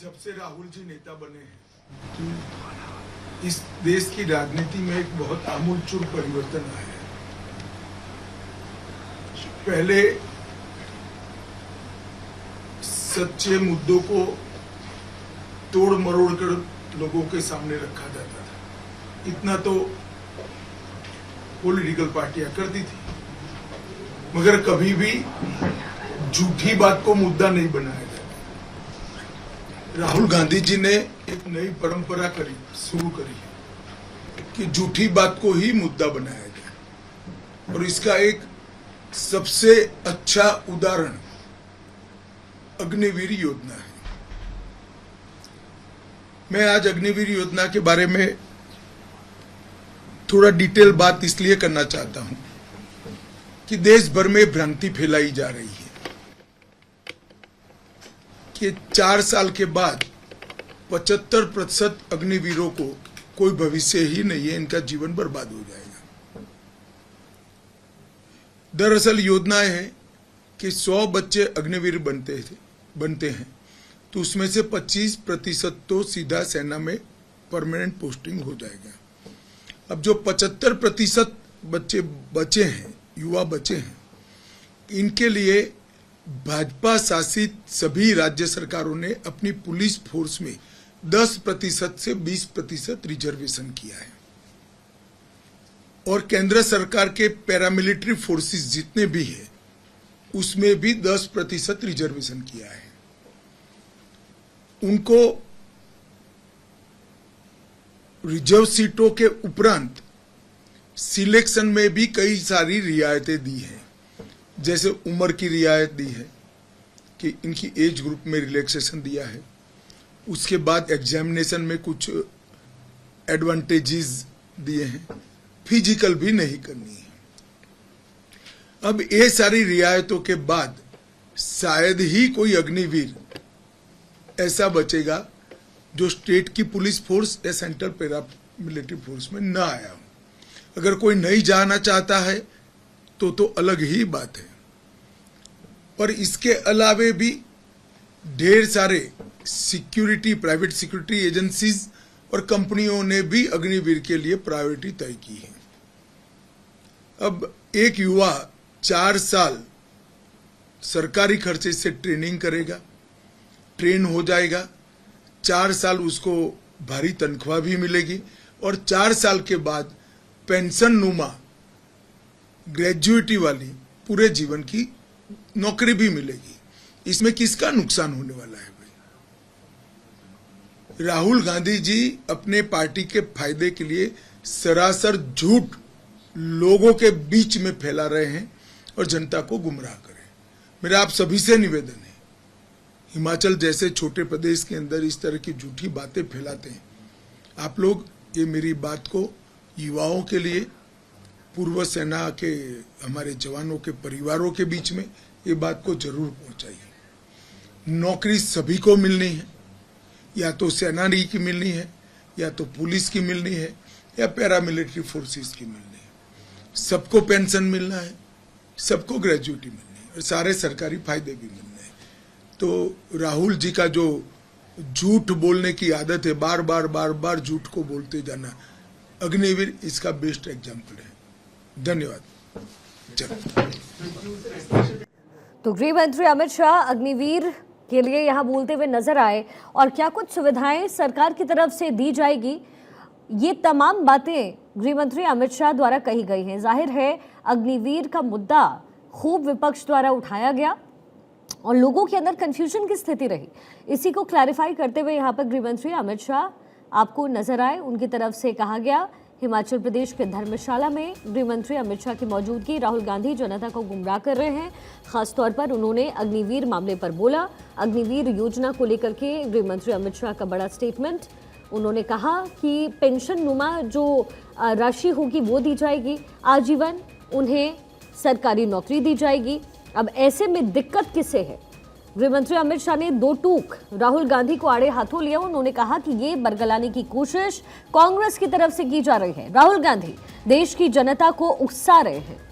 जब से राहुल जी नेता बने हैं, इस देश की राजनीति में एक बहुत आमूलचूल परिवर्तन आया है। पहले सच्चे मुद्दों को तोड़ मरोड़ कर लोगों के सामने रखा जाता था। इतना तो पॉलिटिकल पार्टियां करती थी, मगर कभी भी झूठी बात को मुद्दा नहीं बनाया जाता। राहुल गांधी जी ने एक नई परंपरा शुरू करी है कि झूठी बात को ही मुद्दा बनाया जाए, और इसका एक सबसे अच्छा उदाहरण अग्निवीर योजना है। मैं आज अग्निवीर योजना के बारे में थोड़ा डिटेल बात इसलिए करना चाहता हूं कि देश भर में भ्रांति फैलाई जा रही है कि 4 साल के बाद 75% अग्निवीरों को कोई भविष्य ही नहीं है, इनका जीवन बर्बाद हो जाएगा। दरअसल योजना है कि 100 बच्चे अग्निवीर बनते हैं तो उसमें से 25% तो सीधा सेना में परमानेंट पोस्टिंग हो जाएगा। अब जो 75% बच्चे बचे हैं, युवा बचे हैं, इनके लिए भाजपा शासित सभी राज्य सरकारों ने अपनी पुलिस फोर्स में 10% से 20% रिजर्वेशन किया है, और केंद्र सरकार के पैरामिलिट्री फोर्सेस जितने भी हैं उसमें भी 10% रिजर्वेशन किया है। उनको रिजर्व सीटों के उपरांत सिलेक्शन में भी कई सारी रियायतें दी हैं, जैसे उम्र की रियायत दी है कि इनकी एज ग्रुप में रिलैक्सेशन दिया है। उसके बाद एग्जामिनेशन में कुछ एडवांटेजेस दिए हैं, फिजिकल भी नहीं करनी है। अब ये सारी रियायतों के बाद शायद ही कोई अग्निवीर ऐसा बचेगा जो स्टेट की पुलिस फोर्स या सेंट्रल पैरामिलिट्री फोर्स में ना आया हो। अगर कोई नहीं जाना चाहता है तो अलग ही बात है, पर इसके अलावे भी ढेर सारे प्राइवेट सिक्योरिटी एजेंसीज और कंपनियों ने भी अग्निवीर के लिए प्रायोरिटी तय की है। अब एक युवा 4 साल सरकारी खर्चे से ट्रेनिंग करेगा, ट्रेन हो जाएगा, 4 साल उसको भारी तनख्वाह भी मिलेगी, और 4 साल के बाद पेंशन नुमा ग्रेजुएटी वाली पूरे जीवन की नौकरी भी मिलेगी। इसमें किसका नुकसान होने वाला है भाई? राहुल गांधी जी अपने पार्टी के फायदे के लिए सरासर झूठ लोगों के बीच में फैला रहे हैं और जनता को गुमराह कर रहे हैं। मेरा आप सभी से निवेदन है, हिमाचल जैसे छोटे प्रदेश के अंदर इस तरह की झूठी बातें फैलाते हैं, आप लोग ये मेरी बात को युवाओं के लिए, पूर्व सेना के हमारे जवानों के परिवारों के बीच में ये बात को जरूर पहुंचाइए। नौकरी सभी को मिलनी है, या तो सेनानी की मिलनी है, या तो पुलिस की मिलनी है, या पैरामिलिट्री फोर्सेस की मिलनी है। सबको पेंशन मिलना है, सबको ग्रेजुएटी मिलनी है, और सारे सरकारी फायदे भी मिलने हैं। तो राहुल जी का जो झूठ बोलने की आदत है, बार बार झूठ को बोलते जाना, अग्निवीर इसका बेस्ट एग्जाम्पल है। धन्यवाद। तो गृह मंत्री अमित शाह अग्निवीर के लिए यहां बोलते हुए नजर आए, और क्या कुछ सुविधाएं सरकार की तरफ से दी जाएगी, ये तमाम बातें गृह मंत्री अमित शाह द्वारा कही गई हैं। जाहिर है अग्निवीर का मुद्दा खूब विपक्ष द्वारा उठाया गया और लोगों के अंदर कंफ्यूजन की स्थिति रही। इसी को क्लैरिफाई करते हुए यहाँ पर गृह मंत्री अमित शाह आपको नजर आए। उनकी तरफ से कहा गया, हिमाचल प्रदेश के धर्मशाला में गृह मंत्री अमित शाह की मौजूदगी, राहुल गांधी जनता को गुमराह कर रहे हैं। खासतौर पर उन्होंने अग्निवीर मामले पर बोला। अग्निवीर योजना को लेकर के गृह मंत्री अमित शाह का बड़ा स्टेटमेंट। उन्होंने कहा कि पेंशन नुमा जो राशि होगी वो दी जाएगी, आजीवन उन्हें सरकारी नौकरी दी जाएगी। अब ऐसे में दिक्कत किसे है? गृह मंत्री अमित शाह ने 2 टूक राहुल गांधी को आड़े हाथों लिया। उन्होंने कहा कि ये बरगलाने की कोशिश कांग्रेस की तरफ से की जा रही है। राहुल गांधी देश की जनता को उकसा रहे हैं।